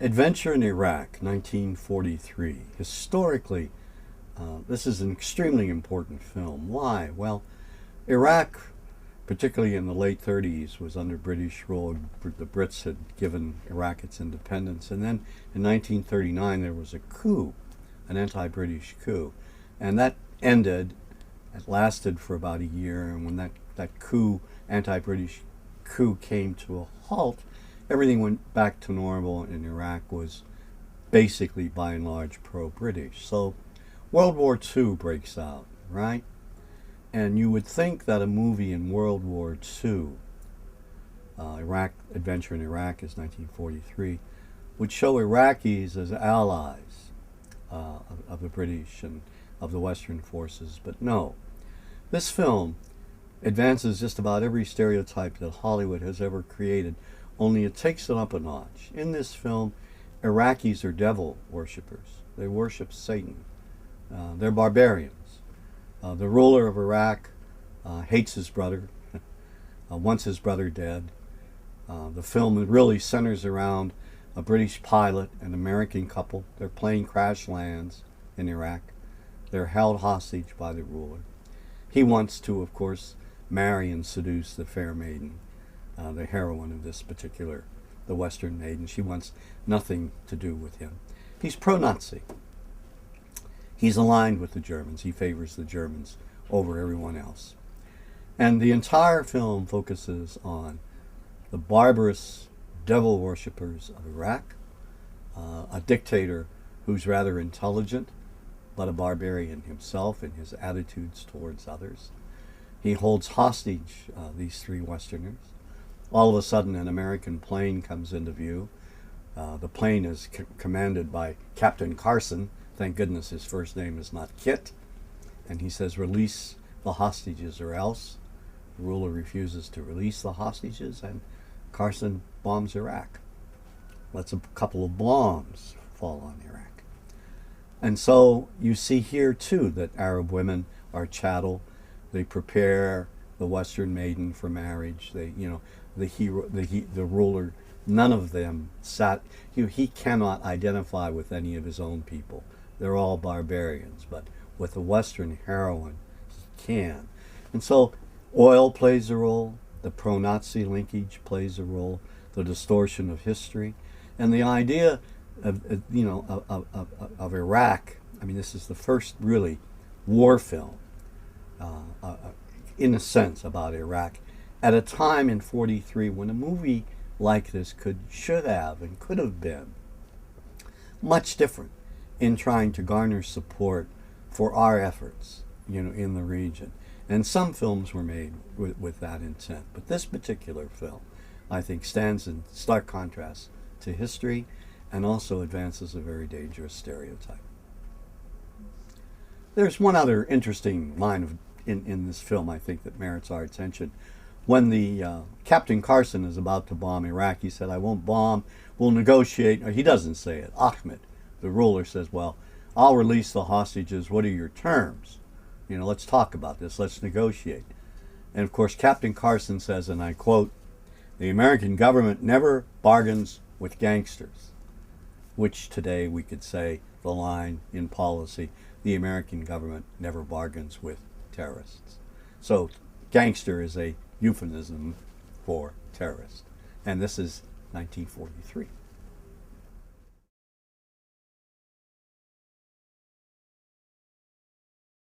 Adventure in Iraq, 1943. Historically, this is an extremely important film. Why? Well, Iraq, particularly in the late 30s, was under British rule. The Brits had given Iraq its independence. And then in 1939, there was a coup, an anti-British coup. And that ended. It lasted for about a year. And when that coup, anti-British coup, came to a halt, everything went back to normal, and Iraq was basically, by and large, pro-British. So World War II breaks out, right? And you would think that a movie in World War II, Iraq, Adventure in Iraq is 1943, would show Iraqis as allies of the British and of the Western forces. But no, this film advances just about every stereotype that Hollywood has ever created, only it takes it up a notch. In this film, Iraqis are devil worshippers. They worship Satan. They're barbarians. The ruler of Iraq hates his brother, wants his brother dead. The film really centers around a British pilot and American couple. Their plane crash lands in Iraq. They're held hostage by the ruler. He wants to, of course, marry and seduce the fair maiden, the heroine of this particular, the Western maiden. She wants nothing to do with him. He's pro-Nazi. He's aligned with the Germans. He favors the Germans over everyone else. And the entire film focuses on the barbarous devil worshippers of Iraq, a dictator who's rather intelligent, but a barbarian himself in his attitudes towards others. He holds hostage these three Westerners. All of a sudden, an American plane comes into view. The plane is commanded by Captain Carson. Thank goodness his first name is not Kit. And he says, release the hostages or else. The ruler refuses to release the hostages, and Carson bombs Iraq. Lets a couple of bombs fall on Iraq. And so you see here, too, that Arab women are chattel. They prepare the Western maiden for marriage. They, the hero, the ruler, none of them he cannot identify with any of his own people. They're all barbarians, but with the Western heroine, he can. And so oil plays a role, the pro-Nazi linkage plays a role, the distortion of history, and the idea of Iraq. I mean, this is the first really war film, in a sense, about Iraq, at a time in '43 when a movie like this should have and could have been much different in trying to garner support for our efforts, in the region. And some films were made with that intent. But this particular film, I think, stands in stark contrast to history and also advances a very dangerous stereotype. There's one other interesting line in this film, I think, that merits our attention. When the Captain Carson is about to bomb Iraq, he said, I won't bomb, we'll negotiate. He doesn't say it. Ahmed, the ruler, says, well, I'll release the hostages. What are your terms? Let's talk about this. Let's negotiate. And of course, Captain Carson says, and I quote, the American government never bargains with gangsters, which today we could say the line in policy, the American government never bargains with terrorists. So gangster is a euphemism for terrorist. And this is 1943.